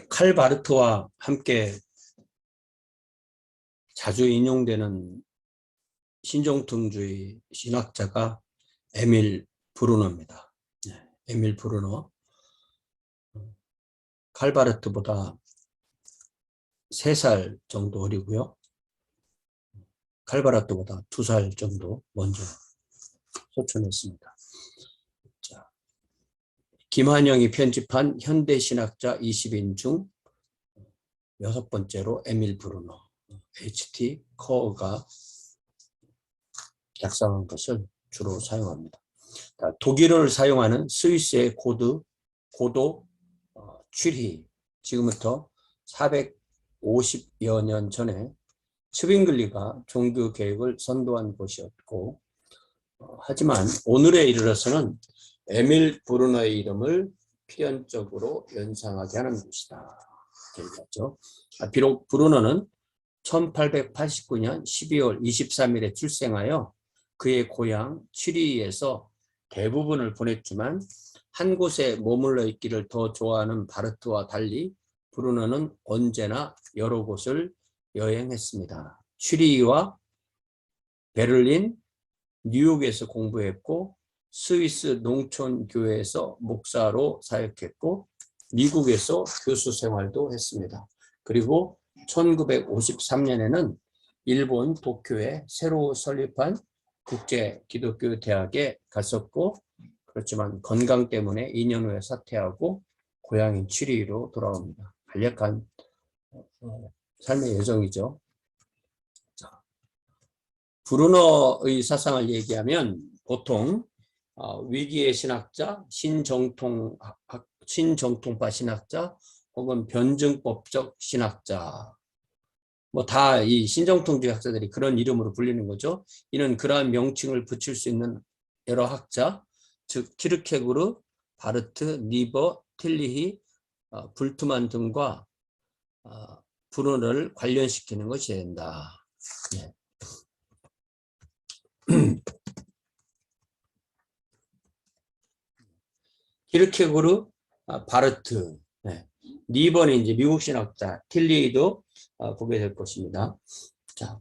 칼 바르트와 함께 자주 인용되는 신정통주의 신학자가 에밀 브루너입니다. 에밀 브루너. 칼 바르트보다 3살 정도 어리고요. 칼 바르트보다 2살 정도 먼저 소천했습니다. 자, 김한영이 편집한 현대신학자 20인 중 6번째로 에밀 브루너, H.T. 커어가 작성한 것을 주로 사용합니다. 독일어를 사용하는 스위스의 고도 취리, 지금부터 450여 년 전에 츠빙글리가 종교 개혁을 선도한 곳이었고, 하지만 오늘에 이르러서는 에밀 브루너의 이름을 필연적으로 연상하게 하는 곳이다. 얘기하죠. 비록 브루너는 1889년 12월 23일에 출생하여 그의 고향 취리히에서 대부분을 보냈지만 한 곳에 머물러 있기를 더 좋아하는 바르트와 달리 브루너는 언제나 여러 곳을 여행했습니다. 취리히와 베를린, 뉴욕에서 공부했고 스위스 농촌교회에서 목사로 사역했고 미국에서 교수 생활도 했습니다. 그리고 1953년에는 일본 도쿄에 새로 설립한 국제기독교대학에 갔었고, 그렇지만 건강 때문에 2년 후에 사퇴하고 고향인 취리히로 돌아옵니다. 간략한 삶의 여정이죠. 자, 브루너의 사상을 얘기하면 보통 위기의 신학자, 신정통파 신학자, 혹은 변증법적 신학자, 뭐 다 이 신정통주의 학자들이 그런 이름으로 불리는 거죠. 이는 그러한 명칭을 붙일 수 있는 여러 학자, 즉 키르케고르, 바르트, 니버, 틸리히, 불트만 등과 브루너를 관련시키는 것이 된다. 네. 키르케고르, 바르트, 네. 니버는 이제 미국 신학자, 틸리히도 보게 될 것입니다. 자,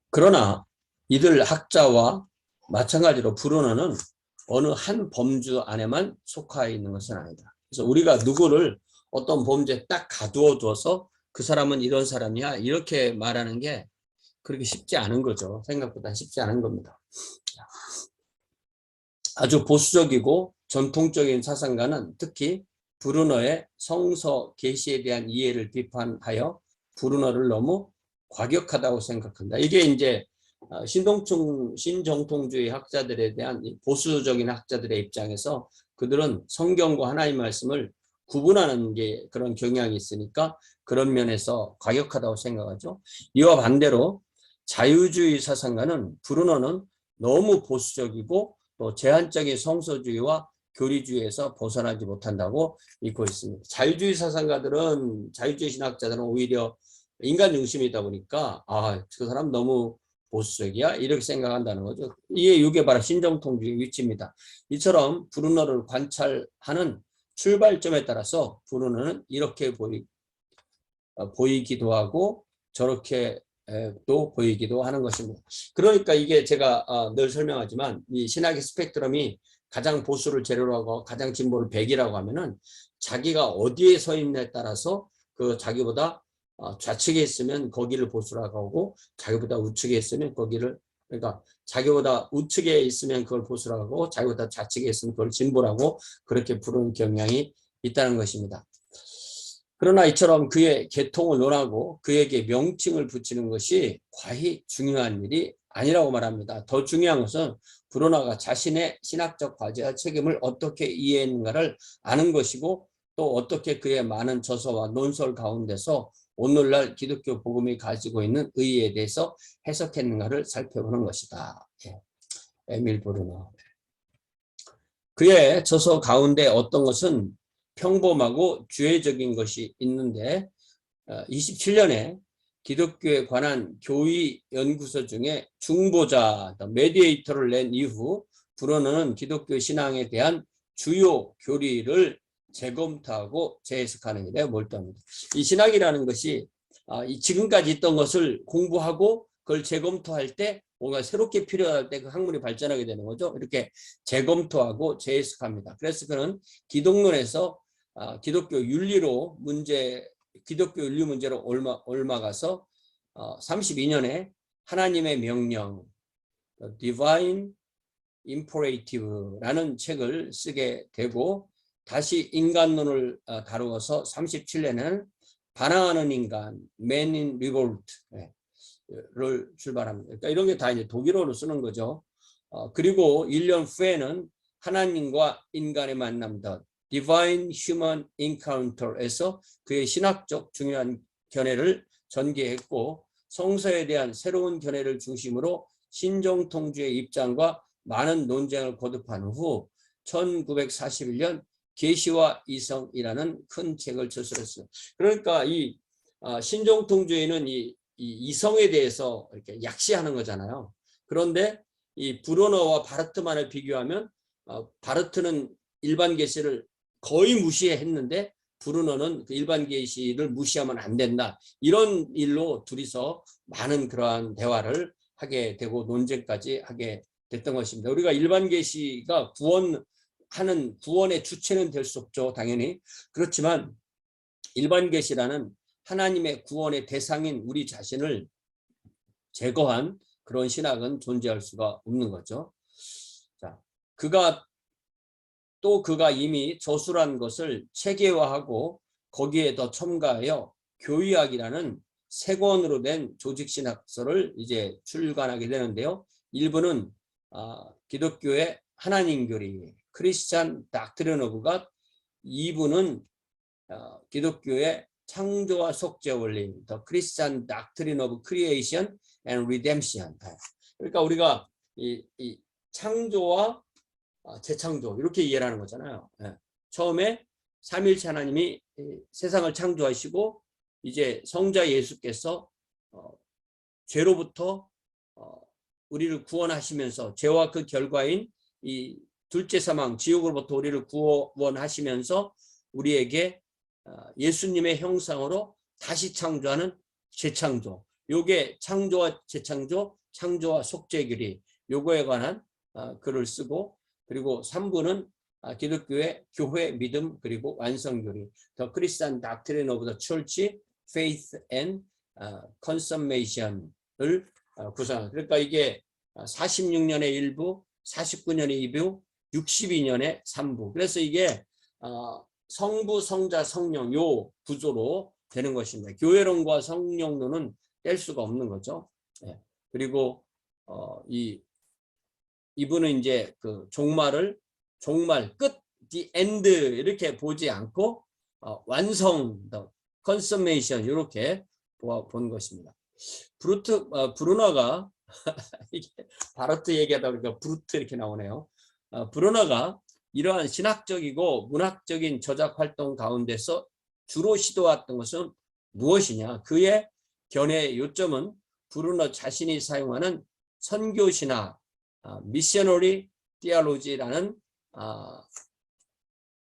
그러나 이들 학자와 마찬가지로 브루너는 어느 한 범주 안에만 속하 있는 것은 아니다. 그래서 우리가 누구를 어떤 범죄에 딱 가두어 둬서 그 사람은 이런 사람이야 이렇게 말하는 게 그렇게 쉽지 않은 거죠. 생각보다 쉽지 않은 겁니다. 아주 보수적이고 전통적인 사상가는 특히 브루너의 성서 계시에 대한 이해를 비판하여 브루너를 너무 과격하다고 생각한다. 이게 이제 신정통주의 학자들에 대한 보수적인 학자들의 입장에서 그들은 성경과 하나님의 말씀을 구분하는 게 그런 경향이 있으니까 그런 면에서 과격하다고 생각하죠. 이와 반대로 자유주의 사상가는 브루너는 너무 보수적이고 또 제한적인 성서주의와 교리주의에서 벗어나지 못한다고 믿고 있습니다. 자유주의 사상가들은, 자유주의 신학자들은 오히려 인간 중심이다 보니까 그 사람 너무 보수적이야 이렇게 생각한다는 거죠. 이게 바로 신정통주의 위치입니다. 이처럼 브루너를 관찰하는 출발점에 따라서 브루너는 이렇게 보이기도 하고 저렇게 또 보이기도 하는 것입니다. 그러니까 이게 제가 늘 설명하지만 이 신학의 스펙트럼이 가장 보수를 제로로 하고 가장 진보를 100이라고 하면은 자기가 어디에 서 있느냐에 따라서 그 자기보다 좌측에 있으면 거기를 보수라고 하고 자기보다 우측에 있으면 거기를, 그러니까 자기보다 우측에 있으면 그걸 보수라고 하고 자기보다 좌측에 있으면 그걸 진보라고 그렇게 부르는 경향이 있다는 것입니다. 그러나 이처럼 그의 계통을 논하고 그에게 명칭을 붙이는 것이 과히 중요한 일이 아니라고 말합니다. 더 중요한 것은 브루너가 자신의 신학적 과제와 책임을 어떻게 이해했는가를 아는 것이고 또 어떻게 그의 많은 저서와 논설 가운데서 오늘날 기독교 복음이 가지고 있는 의의에 대해서 해석했는가를 살펴보는 것이다. 에밀 브루너. 그의 저서 가운데 어떤 것은 평범하고 주의적인 것이 있는데 27년에 기독교에 관한 교의 연구소 중에 중보자, 메디에이터를 낸 이후 브루너는 기독교 신앙에 대한 주요 교리를 재검토하고 재해석하는 일에 몰두합니다. 이 신학이라는 것이 지금까지 있던 것을 공부하고 그걸 재검토할 때 뭔가 새롭게 필요할 때 그 학문이 발전하게 되는 거죠. 이렇게 재검토하고 재해석합니다. 그래서 그는 기독론에서 기독교 윤리로 기독교 윤리 문제로 옮아가서 32년에 하나님의 명령, Divine Imperative라는 책을 쓰게 되고 다시 인간론을 다루어서 37년에는 반항하는 인간, Man in Revolt를 출발합니다. 그러니까 이런 게 다 이제 독일어로 쓰는 거죠. 그리고 1년 후에는 하나님과 인간의 만남, Divine Human Encounter에서 그의 신학적 중요한 견해를 전개했고 성서에 대한 새로운 견해를 중심으로 신정통주의 입장과 많은 논쟁을 거듭한 후 1941년 계시와 이성이라는 큰 책을 저술했어요. 그러니까 이 신정통주의는 이 이성에 대해서 이렇게 약시하는 거잖아요. 그런데 이 브루너와 바르트만을 비교하면 바르트는 일반 계시를 거의 무시했는데 브루너는 그 일반 계시를 무시하면 안 된다. 이런 일로 둘이서 많은 그러한 대화를 하게 되고 논쟁까지 하게 됐던 것입니다. 우리가 일반 계시가 구원의 주체는 될 수 없죠. 당연히. 그렇지만 일반 계시라는 하나님의 구원의 대상인 우리 자신을 제거한 그런 신학은 존재할 수가 없는 거죠. 자, 그가 이미 저술한 것을 체계화하고 거기에 더 첨가하여 교의학이라는 세 권으로 된 조직신학서를 이제 출간하게 되는데요. 일부는 기독교의 하나님 교리, 크리스찬 닥트린 오브 갓, 2부는 기독교의 창조와 속죄 원리, 더 크리스찬 닥트린 오브 크리에이션 앤 리뎀션. 그러니까 우리가 이 창조와 재창조 이렇게 이해를 하는 거잖아요. 처음에 삼위일체 하나님이 세상을 창조하시고 이제 성자 예수께서 죄로부터 우리를 구원하시면서 죄와 그 결과인 이 둘째 사망 지옥으로부터 우리를 구원하시면서 우리에게 예수님의 형상으로 다시 창조하는 재창조. 요게 창조와 재창조, 창조와 속죄교리 요거에 관한 글을 쓰고 그리고 3부는 기독교의 교회 믿음 그리고 완성교리 The Christian Doctrine of the Church, Faith and Consummation을 구성합니다. 그러니까 이게 46년에 1부, 49년에 2부, 62년에 3부. 그래서 이게 성부, 성자, 성령 요 구조로 되는 것입니다. 교회론과 성령론은 뗄 수가 없는 거죠. 그리고 이분은 이제 그 종말 끝, the end 이렇게 보지 않고 완성, the consummation 이렇게 본 것입니다. 브루너가 이게 바르트 얘기하다 보니까 브루트 이렇게 나오네요. 브루너가 이러한 신학적이고 문학적인 저작 활동 가운데서 주로 시도했던 것은 무엇이냐? 그의 견해의 요점은 브루너 자신이 사용하는 선교신학, 미셔너리 디알로지라는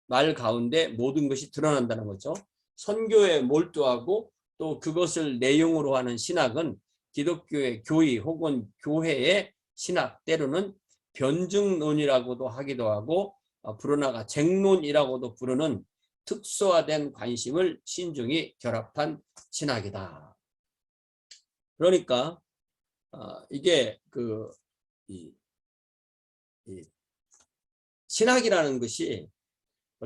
말 가운데 모든 것이 드러난다는 거죠. 선교에 몰두하고 또 그것을 내용으로 하는 신학은 기독교의 교의 혹은 교회의 신학, 때로는 변증론이라고도 하기도 하고 브루너가 쟁론이라고도 부르는 특수화된 관심을 신중히 결합한 신학이다. 그러니까 이게 신학이라는 것이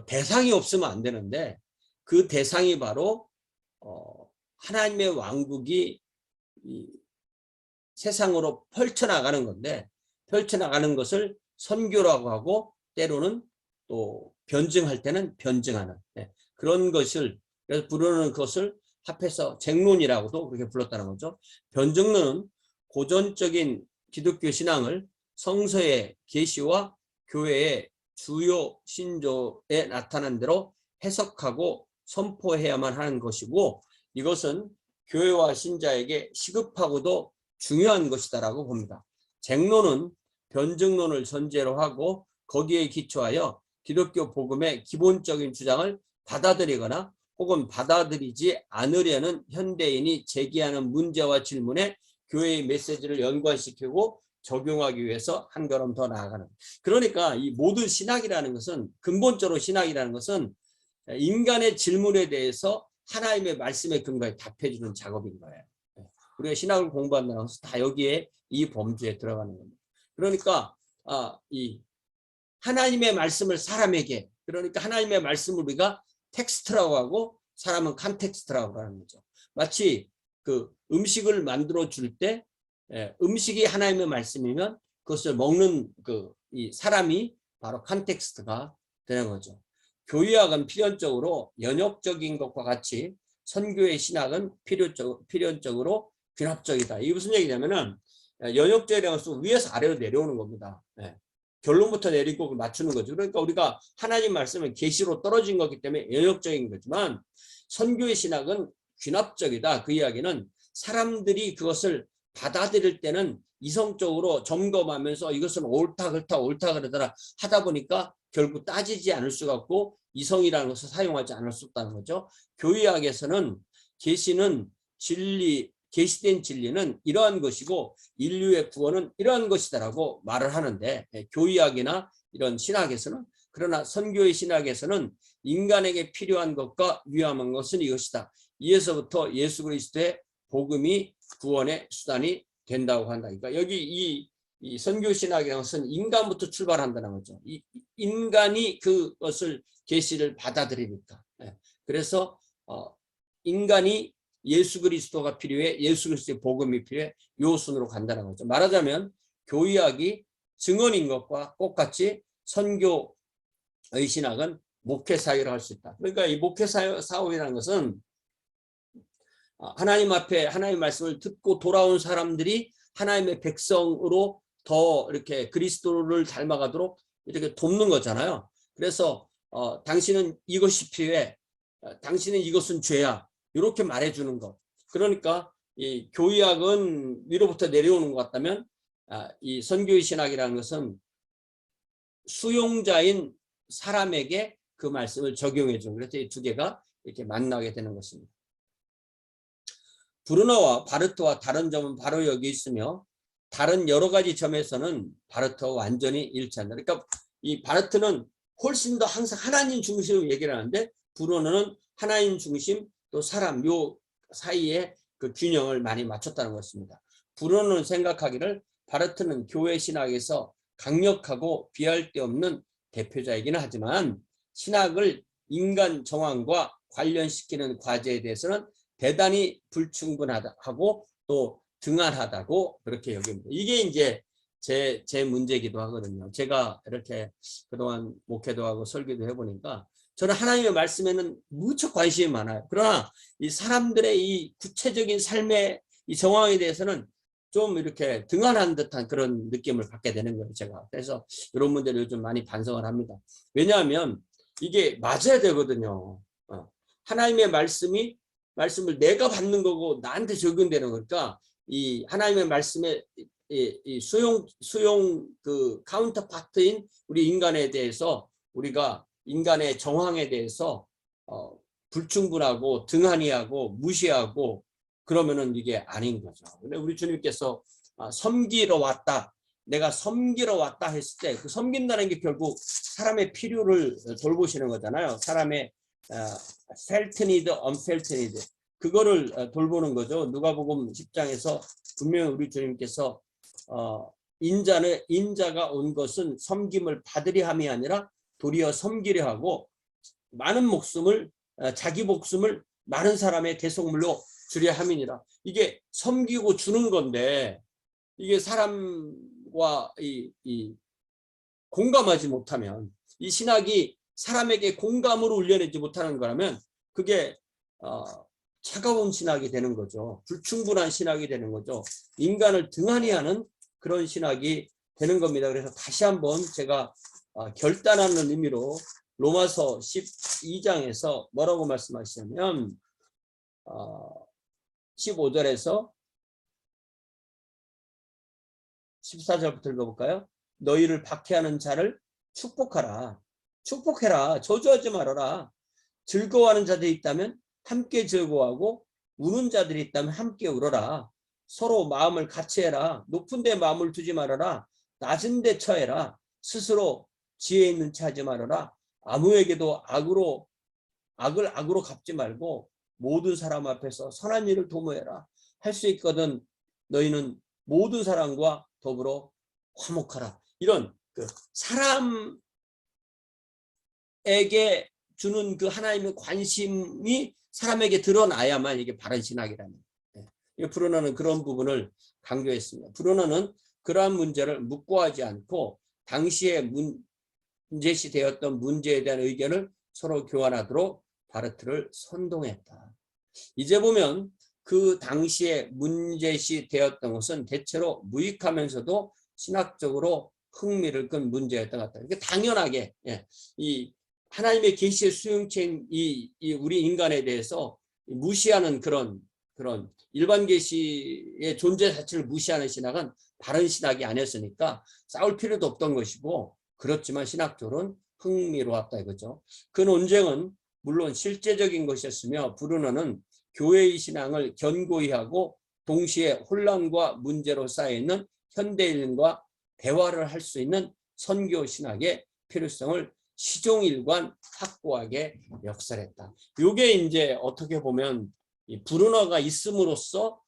대상이 없으면 안 되는데 그 대상이 바로 하나님의 왕국이 세상으로 펼쳐나가는 건데 펼쳐나가는 것을 선교라고 하고 때로는 또 변증할 때는 변증하는 그런 것을 그래서 부르는 것을 합해서 쟁론이라고도 그렇게 불렀다는 거죠. 변증론은 고전적인 기독교 신앙을 성서의 계시와 교회의 주요 신조에 나타난 대로 해석하고 선포해야만 하는 것이고 이것은 교회와 신자에게 시급하고도 중요한 것이다라고 봅니다. 쟁론은 변증론을 전제로 하고 거기에 기초하여 기독교 복음의 기본적인 주장을 받아들이거나 혹은 받아들이지 않으려는 현대인이 제기하는 문제와 질문에 교회의 메시지를 연관시키고 적용하기 위해서 한 걸음 더 나아가는. 그러니까 이 모든 신학이라는 것은, 근본적으로 신학이라는 것은 인간의 질문에 대해서 하나님의 말씀에 근거해 답해주는 작업인 거예요. 우리가 신학을 공부한다는 것은 다 여기에 이 범주에 들어가는 겁니다. 그러니까 이 하나님의 말씀을 사람에게, 그러니까 하나님의 말씀을 우리가 텍스트라고 하고 사람은 컨텍스트라고 하는 거죠. 마치 그 음식을 만들어 줄 때 음식이 하나님의 말씀이면 그것을 먹는 이 사람이 바로 컨텍스트가 되는 거죠. 교의학은 필연적으로 연역적인 것과 같이 선교의 신학은 필연적으로 귀납적이다. 이게 무슨 얘기냐면은 연역적이라는 것은 위에서 아래로 내려오는 겁니다. 결론부터 내리고 그걸 맞추는 거죠. 그러니까 우리가 하나님 말씀은 계시로 떨어진 거기 때문에 연역적인 거지만 선교의 신학은 귀납적이다. 그 이야기는 사람들이 그것을 받아들일 때는 이성적으로 점검하면서 이것은 옳다 그러더라 하다 보니까 결국 따지지 않을 수가 없고 이성이라는 것을 사용하지 않을 수 없다는 거죠. 교의학에서는 계시는 진리, 계시된 진리는 이러한 것이고 인류의 구원은 이러한 것이다라고 말을 하는데, 교의학이나 이런 신학에서는, 그러나 선교의 신학에서는 인간에게 필요한 것과 위험한 것은 이것이다. 이에서부터 예수 그리스도의 복음이 구원의 수단이 된다고 한다. 그러니까 여기 이 선교 신학이라는 것은 인간부터 출발한다는 거죠. 인간이 그것을 계시를 받아들이니까. 그래서 인간이 예수 그리스도가 필요해, 예수 그리스도의 복음이 필요해, 요 순으로 간다는 거죠. 말하자면 교의학이 증언인 것과 똑같이 선교의 신학은 목회 사회를 할 수 있다. 그러니까 이 목회 사회라는 것은 하나님 앞에 하나님의 말씀을 듣고 돌아온 사람들이 하나님의 백성으로 더 이렇게 그리스도를 닮아가도록 이렇게 돕는 거잖아요. 그래서 당신은 이것이 필요해, 당신은 이것은 죄야, 이렇게 말해주는 것. 그러니까 이 교의학은 위로부터 내려오는 것 같다면 이 선교의 신학이라는 것은 수용자인 사람에게 그 말씀을 적용해 준. 그래서 이 두 개가 이렇게 만나게 되는 것입니다. 브루너와 바르트와 다른 점은 바로 여기 있으며 다른 여러 가지 점에서는 바르트와 완전히 일치한다. 그러니까 이 바르트는 훨씬 더 항상 하나님 중심으로 얘기를 하는데 브루너는 하나님 중심 또 사람 요 사이에 그 균형을 많이 맞췄다는 것입니다. 브루너는 생각하기를 바르트는 교회 신학에서 강력하고 비할 데 없는 대표자이기는 하지만 신학을 인간 정황과 관련시키는 과제에 대해서는 대단히 불충분하고 또 등한하다고 그렇게 여깁니다. 이게 이제 제 문제이기도 하거든요. 제가 이렇게 그동안 목회도 하고 설교도 해보니까 저는 하나님의 말씀에는 무척 관심이 많아요. 그러나 이 사람들의 이 구체적인 삶의 이 정황에 대해서는 좀 이렇게 등한한 듯한 그런 느낌을 받게 되는 거예요, 제가. 그래서 이런 문제를 요즘 많이 반성을 합니다. 왜냐하면 이게 맞아야 되거든요. 하나님의 말씀을 내가 받는 거고 나한테 적용되는 거니까 이 하나님의 말씀에 이 수용 그 카운터 파트인 우리 인간에 대해서 우리가 인간의 정황에 대해서 불충분하고 등한히하고 무시하고 그러면은 이게 아닌 거죠. 근데 우리 주님께서 섬기러 왔다, 내가 섬기러 왔다 했을 때 그 섬긴다는 게 결국 사람의 필요를 돌보시는 거잖아요. 사람의 felt need, unfelt need 그거를 돌보는 거죠. 누가복음 10장에서 분명히 우리 주님께서 인자가 온 것은 섬김을 받으려 함이 아니라 도리어 섬기려 하고 많은 목숨을 자기 목숨을 많은 사람의 대속물로 주려 함이니라. 이게 섬기고 주는 건데 이게 사람과 이 공감하지 못하면 이 신학이 사람에게 공감으로 울려내지 못하는 거라면 그게 차가운 신학이 되는 거죠. 불충분한 신학이 되는 거죠. 인간을 등한히 하는 그런 신학이 되는 겁니다. 그래서 다시 한번 제가 결단하는 의미로 로마서 12장에서 뭐라고 말씀하시냐면 15절에서 14절부터 읽어볼까요? 너희를 박해하는 자를 축복하라. 축복해라. 저주하지 말아라. 즐거워하는 자들이 있다면 함께 즐거워하고 우는 자들이 있다면 함께 울어라. 서로 마음을 같이 해라. 높은 데 마음을 두지 말아라. 낮은 데 처해라. 스스로 지혜 있는 체 하지 말아라. 아무에게도 악을 악으로 갚지 말고 모든 사람 앞에서 선한 일을 도모해라. 할 수 있거든 너희는 모든 사람과 더불어 화목하라. 이런 그 사람에게 주는 그 하나님의 관심이 사람에게 드러나야만 이게 바른 신학이라는 거예요. 브루너는 그런 부분을 강조했습니다. 브루너는 그러한 문제를 묵고하지 않고 당시에 문제시되었던 문제에 대한 의견을 서로 교환하도록 바르트를 선동했다. 이제 보면 그 당시에 문제시되었던 것은 대체로 무익하면서도 신학적으로 흥미를 끈 문제였던 것 같아요. 당연하게 이 하나님의 계시의 수용체인 이 우리 인간에 대해서 무시하는 그런 일반 계시의 존재 자체를 무시하는 신학은 바른 신학이 아니었으니까 싸울 필요도 없던 것이고, 그렇지만 신학적으로는 흥미로웠다 이거죠. 그 논쟁은 물론 실제적인 것이었으며 브루너는 교회의 신앙을 견고히 하고 동시에 혼란과 문제로 쌓여있는 현대인과 대화를 할 수 있는 선교 신학의 필요성을 시종일관 확고하게 역설했다. 이게 이제 어떻게 보면 이 브루너가 있음으로써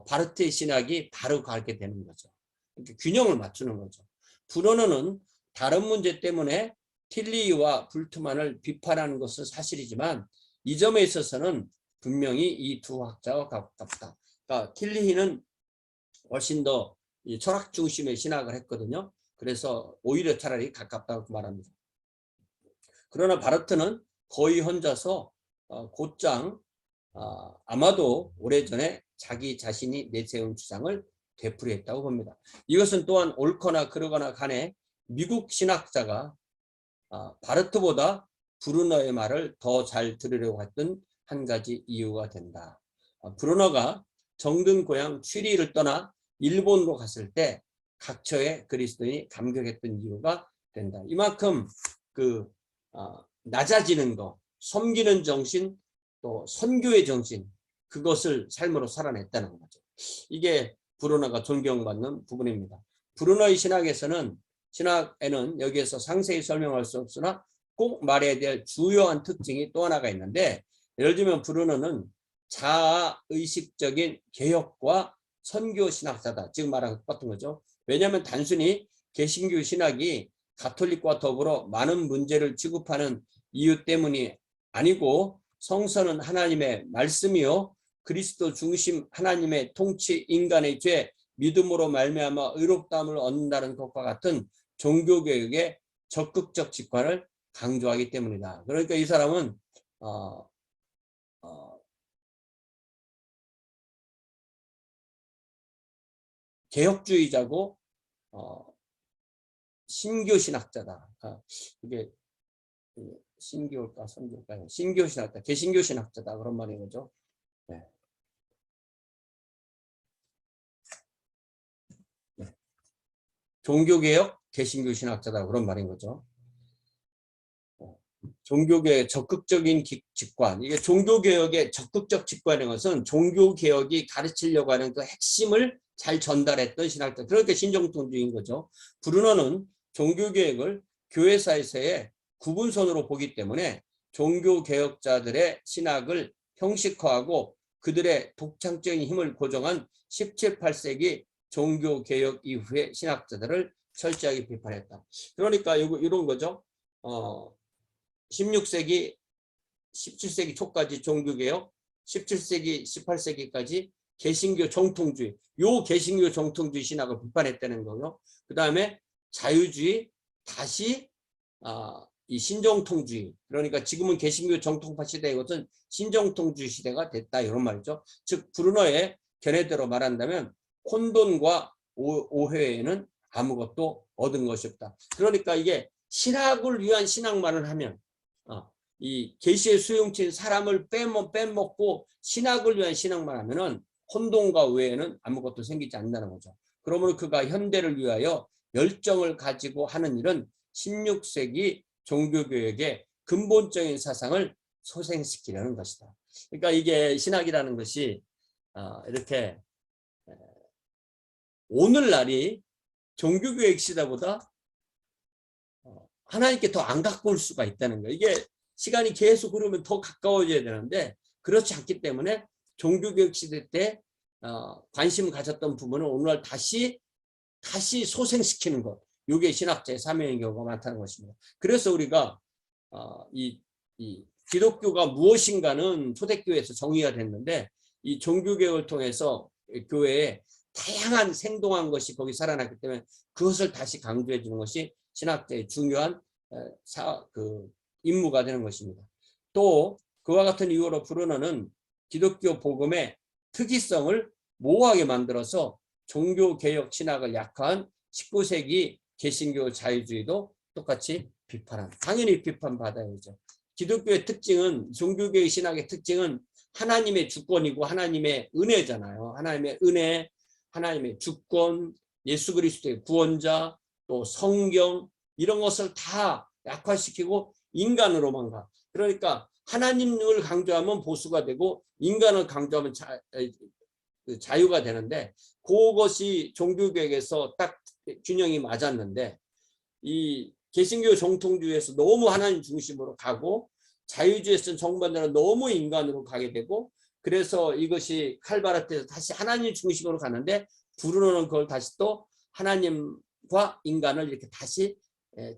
바르트의 신학이 바로 가게 되는 거죠. 이렇게 균형을 맞추는 거죠. 브루너는 다른 문제 때문에 틸리와 불트만을 비판하는 것은 사실이지만 이 점에 있어서는 분명히 이 두 학자와 가깝다. 그러니까 틸리히는 훨씬 더 철학 중심의 신학을 했거든요. 그래서 오히려 차라리 가깝다고 말합니다. 그러나 바르트는 거의 혼자서 곧장 아마도 오래전에 자기 자신이 내세운 주장을 되풀이했다고 봅니다. 이것은 또한 옳거나 그러거나 간에 미국 신학자가 바르트보다 브루너의 말을 더 잘 들으려고 했던 한 가지 이유가 된다. 브루너가 정든 고향 취리를 떠나 일본으로 갔을 때 각처의 그리스도인이 감격했던 이유가 된다. 이만큼 낮아지는 것, 섬기는 정신, 또 선교의 정신, 그것을 삶으로 살아냈다는 거죠. 이게 브루너가 존경받는 부분입니다. 브루너의 신학에는 여기에서 상세히 설명할 수 없으나 꼭 말해야 될 주요한 특징이 또 하나가 있는데, 예를 들면 브루너는 자아의식적인 개혁과 선교 신학자다. 지금 말한 것 같은 거죠. 왜냐하면 단순히 개신교 신학이 가톨릭과 더불어 많은 문제를 취급하는 이유 때문이 아니고, 성서는 하나님의 말씀이요 그리스도 중심 하나님의 통치, 인간의 죄, 믿음으로 말미암아 의롭다함을 얻는다는 것과 같은 종교개혁의 적극적 직관을 강조하기 때문이다. 그러니까 이 사람은 개혁주의자고 신교신학자다. 이게 신교일까 선교일까? 신교신학자, 개신교신학자다 그런 말인 거죠. 네. 종교개혁, 개신교신학자다 그런 말인 거죠. 종교개혁의 적극적인 직관, 이게 종교개혁의 적극적 직관인 것은 종교개혁이 가르치려고 하는 그 핵심을 잘 전달했던 신학자, 그러니까 신정통주의인 거죠. 브루너는 종교개혁을 교회사에서의 구분선으로 보기 때문에 종교개혁자들의 신학을 형식화하고 그들의 독창적인 힘을 고정한 17, 18세기 종교개혁 이후의 신학자들을 철저하게 비판했다. 그러니까 이런 거죠. 16세기, 17세기 초까지 종교개혁, 17세기, 18세기까지 개신교 정통주의, 요 개신교 정통주의 신학을 비판했다는 거요. 그 다음에 자유주의, 다시 이 신정통주의, 그러니까 지금은 개신교 정통파 시대의 것은 신정통주의 시대가 됐다 이런 말이죠. 즉 브루너의 견해대로 말한다면 혼돈과 오해에는 아무것도 얻은 것이 없다. 그러니까 이게 신학을 위한 신학만을 하면 이 계시의 수용체인 사람을 빼먹고 신학을 위한 신학만 하면은 혼돈과 오해에는 아무것도 생기지 않는다는 거죠. 그러므로 그가 현대를 위하여 열정을 가지고 하는 일은 16세기 종교개혁의 근본적인 사상을 소생시키려는 것이다. 그러니까 이게 신학이라는 것이 이렇게 오늘날이 종교개혁 시대보다 하나님께 더 안 가까울 수가 있다는 거예요. 이게 시간이 계속 흐르면 더 가까워져야 되는데 그렇지 않기 때문에 종교개혁 시대 때 관심 가졌던 부분을 오늘날 다시 소생시키는 것. 이게 신학자의 사명인 경우가 많다는 것입니다. 그래서 우리가 이 기독교가 무엇인가는 초대교회에서 정의가 됐는데 이 종교개혁을 통해서 교회에 다양한 생동한 것이 거기 살아났기 때문에 그것을 다시 강조해 주는 것이 신학자의 중요한 임무가 되는 것입니다. 또 그와 같은 이유로 브루너는 기독교 복음의 특이성을 모호하게 만들어서 종교개혁 신학을 약화한 19세기 개신교 자유주의도 똑같이 당연히 비판받아야죠. 기독교의 특징은 종교개혁 신학의 특징은 하나님의 주권이고 하나님의 은혜잖아요. 하나님의 은혜, 하나님의 주권, 예수 그리스도의 구원자, 또 성경 이런 것을 다 약화시키고 인간으로만 가. 그러니까 하나님을 강조하면 보수가 되고 인간을 강조하면 자유가 되는데 그것이 종교개혁에서 딱 균형이 맞았는데 이 개신교 정통주의에서 너무 하나님 중심으로 가고 자유주의에서는 정반대로 너무 인간으로 가게 되고 그래서 이것이 칼바르트에서 다시 하나님 중심으로 가는데 브루노는 그걸 다시 또 하나님과 인간을 이렇게 다시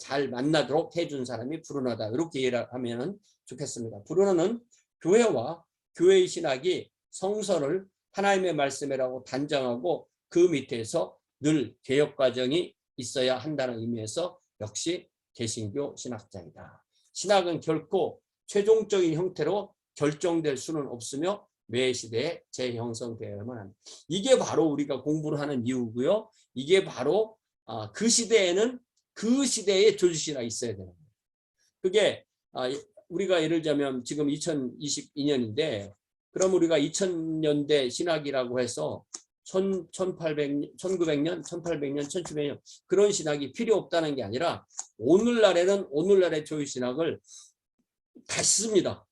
잘 만나도록 해준 사람이 브루노다. 이렇게 이해를 하면 좋겠습니다. 브루노는 교회와 교회의 신학이 성서를 하나님의 말씀이라고 단정하고 그 밑에서 늘 개혁 과정이 있어야 한다는 의미에서 역시 개신교 신학자이다. 신학은 결코 최종적인 형태로 결정될 수는 없으며 매 시대에 재형성되어야만 합니다. 이게 바로 우리가 공부를 하는 이유고요. 이게 바로 그 시대에는 그 시대의 조직신학이 있어야 되는 거예요. 그게 우리가 예를 들자면 지금 2022년인데 그럼 우리가 2000년대 신학이라고 해서 1900년, 1800년, 1700년 그런 신학이 필요 없다는 게 아니라 오늘날에는 오늘날의 조직신학을 다시 씁니다.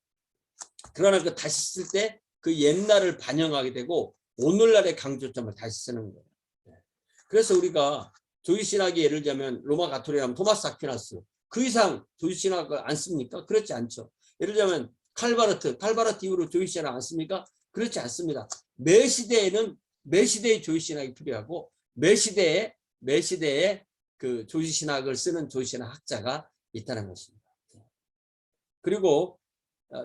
그러나 그 다시 쓸 때 그 옛날을 반영하게 되고 오늘날의 강조점을 다시 쓰는 거예요. 그래서 우리가 조직신학이 예를 들자면 로마 가톨릭하면 토마스 아퀴나스 그 이상 조직신학을 안 씁니까? 그렇지 않죠. 예를 들자면 칼바르트 이후로 조직신학 안 씁니까? 그렇지 않습니다. 매 시대에는 매 시대의 조직신학이 필요하고 매 시대에 그 조직신학을 쓰는 조직신학 학자가 있다는 것입니다. 그리고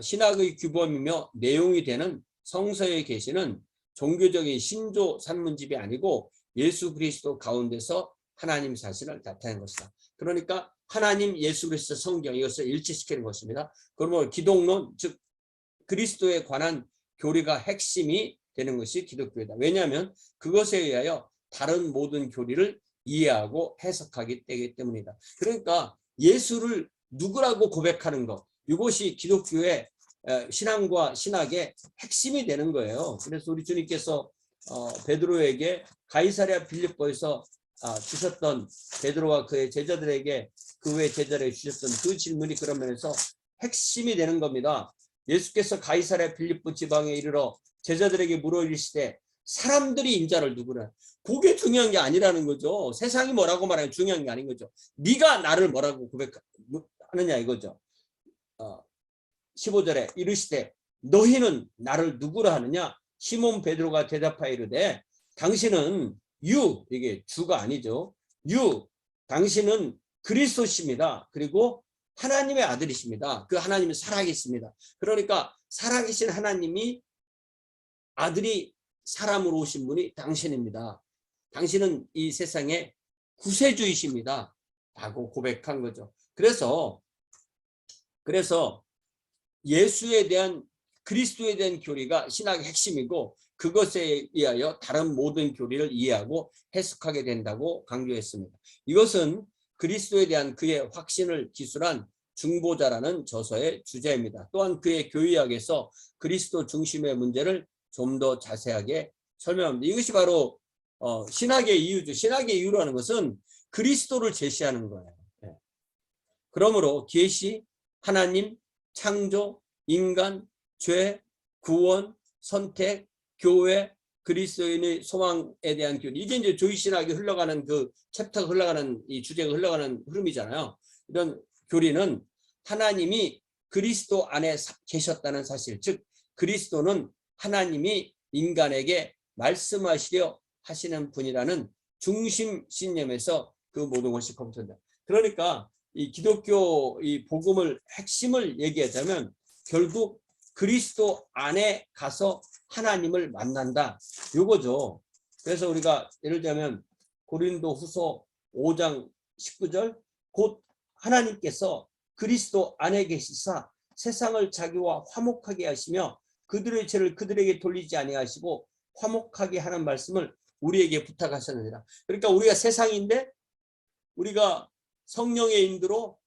신학의 규범이며 내용이 되는 성서에 계시는 종교적인 신조 산문집이 아니고 예수 그리스도 가운데서 하나님 자신을 나타낸 것이다. 그러니까 하나님, 예수 그리스도, 성경 이것을 일치시키는 것입니다. 그러면 기독론 즉 그리스도에 관한 교리가 핵심이 되는 것이 기독교이다. 왜냐하면 그것에 의하여 다른 모든 교리를 이해하고 해석하기 때문이다. 그러니까 예수를 누구라고 고백하는 것 이것이 기독교의 신앙과 신학의 핵심이 되는 거예요. 그래서 우리 주님께서 베드로에게 가이사랴 빌립보에서 주셨던 베드로와 그의 제자들에게 그 외 제자들에게 주셨던 그 질문이 그런 면에서 핵심이 되는 겁니다. 예수께서 가이사랴 빌립보 지방에 이르러 제자들에게 물어 이르시되 사람들이 인자를 누구라. 그게 중요한 게 아니라는 거죠. 세상이 뭐라고 말하는 게 중요한 게 아닌 거죠. 네가 나를 뭐라고 고백하느냐 이거죠. 15절에 이르시되 너희는 나를 누구라 하느냐. 시몬 베드로가 대답하여 이르되 당신은 이게 주가 아니죠. 당신은 그리스도십니다. 그리고 하나님의 아들이십니다. 그 하나님은 살아계십니다. 그러니까 살아계신 하나님이 아들이 사람으로 오신 분이 당신입니다. 당신은 이 세상의 구세주이십니다. 라고 고백한 거죠. 그래서 예수에 대한 그리스도에 대한 교리가 신학의 핵심이고 그것에 의하여 다른 모든 교리를 이해하고 해석하게 된다고 강조했습니다. 이것은 그리스도에 대한 그의 확신을 기술한 중보자라는 저서의 주제입니다. 또한 그의 교의학에서 그리스도 중심의 문제를 좀 더 자세하게 설명합니다. 이것이 바로 신학의 이유죠. 신학의 이유라는 것은 그리스도를 제시하는 거예요. 그러므로 계시, 하나님, 창조, 인간, 죄, 구원, 선택, 교회, 그리스도인의 소망에 대한 교리. 이게 이제 조이신학이 흘러가는 그 챕터가 흘러가는 이 주제가 흘러가는 흐름이잖아요. 이런 교리는 하나님이 그리스도 안에 계셨다는 사실, 즉 그리스도는 하나님이 인간에게 말씀하시려 하시는 분이라는 중심 신념에서 그 모든 것이 검토된다. 그러니까 이 기독교 이 복음을 핵심을 얘기하자면 결국 그리스도 안에 가서 하나님을 만난다. 요거죠. 그래서 우리가 예를 들면 고린도후서 5장 19절 곧 하나님께서 그리스도 안에 계시사 세상을 자기와 화목하게 하시며 그들의 죄를 그들에게 돌리지 아니하시고 화목하게 하는 말씀을 우리에게 부탁하셨느니라. 그러니까 우리가 세상인데 우리가 성령의 인도로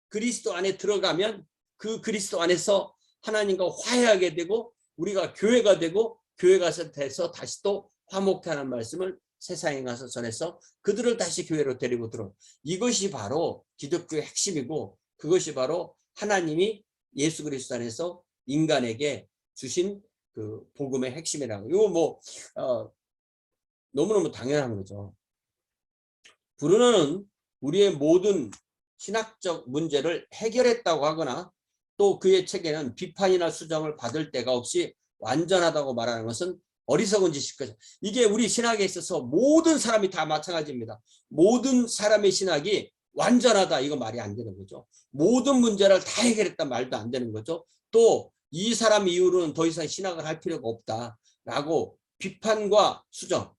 그리스도 안에 들어가면 그 그리스도 안에서 하나님과 화해하게 되고 우리가 교회가 되고 교회가 돼서 다시 또 화목하는 말씀을 세상에 가서 전해서 그들을 다시 교회로 데리고 들어. 이것이 바로 기독교의 핵심이고 그것이 바로 하나님이 예수 그리스도 안에서 인간에게 주신 그 복음의 핵심이라고. 이거 뭐 너무너무 당연한 거죠. 브루너는 우리의 모든 신학적 문제를 해결했다고 하거나 또 그의 책에는 비판이나 수정을 받을 데가 없이 완전하다고 말하는 것은 어리석은 짓일 것이다. 이게 우리 신학에 있어서 모든 사람이 다 마찬가지입니다. 모든 사람의 신학이 완전하다 이거 말이 안 되는 거죠. 모든 문제를 다 해결했다 말도 안 되는 거죠. 또 이 사람 이후로는 더 이상 신학을 할 필요가 없다라고 비판과 수정,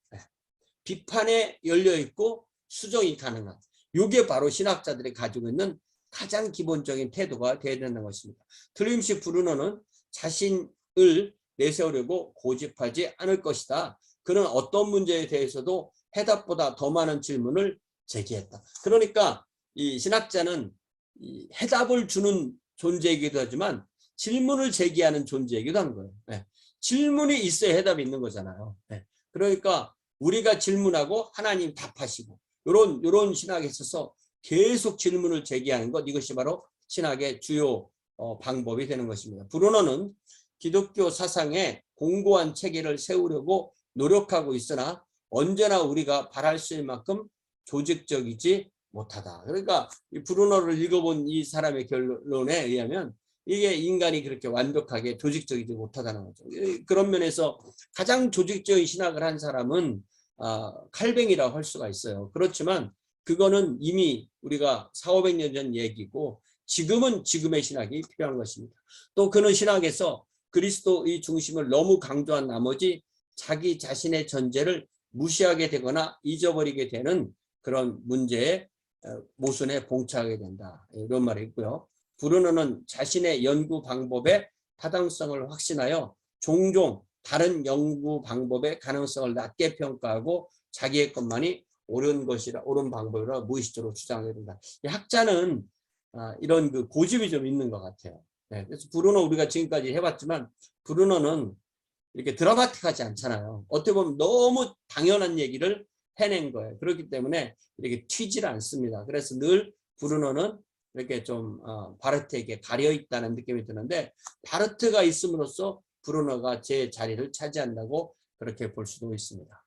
비판에 열려 있고 수정이 가능한 이게 바로 신학자들이 가지고 있는 가장 기본적인 태도가 되어야 되는 것입니다. 틀림없이 브루너는 자신을 내세우려고 고집하지 않을 것이다. 그는 어떤 문제에 대해서도 해답보다 더 많은 질문을 제기했다. 그러니까 이 신학자는 이 해답을 주는 존재이기도 하지만 질문을 제기하는 존재이기도 한 거예요. 네. 질문이 있어야 해답이 있는 거잖아요. 네. 그러니까 우리가 질문하고 하나님 답하시고 이런 신학에 있어서 계속 질문을 제기하는 것 이것이 바로 신학의 주요 방법이 되는 것입니다. 브루너는 기독교 사상에 공고한 체계를 세우려고 노력하고 있으나 언제나 우리가 바랄 수 있는 만큼 조직적이지 못하다. 그러니까 이 브루너를 읽어본 이 사람의 결론에 의하면 이게 인간이 그렇게 완벽하게 조직적이지 못하다는 거죠. 그런 면에서 가장 조직적인 신학을 한 사람은 칼뱅이라고 할 수가 있어요. 그렇지만 그거는 이미 우리가 400~500년 전 얘기고 지금은 지금의 신학이 필요한 것입니다. 또 그는 신학에서 그리스도의 중심을 너무 강조한 나머지 자기 자신의 존재를 무시하게 되거나 잊어버리게 되는 그런 문제에 모순에 봉착하게 된다. 이런 말이 있고요. 브루너는 자신의 연구 방법의 타당성을 확신하여 종종 다른 연구 방법의 가능성을 낮게 평가하고 자기의 것만이 옳은 방법이라 무의식적으로 주장하게 된다. 학자는 이런 그 고집이 좀 있는 것 같아요. 네, 그래서 브루너 우리가 지금까지 해봤지만 브루너는 이렇게 드라마틱하지 않잖아요. 어떻게 보면 너무 당연한 얘기를 해낸 거예요. 그렇기 때문에 이렇게 튀질 않습니다. 그래서 늘 브루너는 이렇게 좀 바르트에게 가려 있다는 느낌이 드는데 바르트가 있음으로써 브루너가 제 자리를 차지한다고 그렇게 볼 수도 있습니다.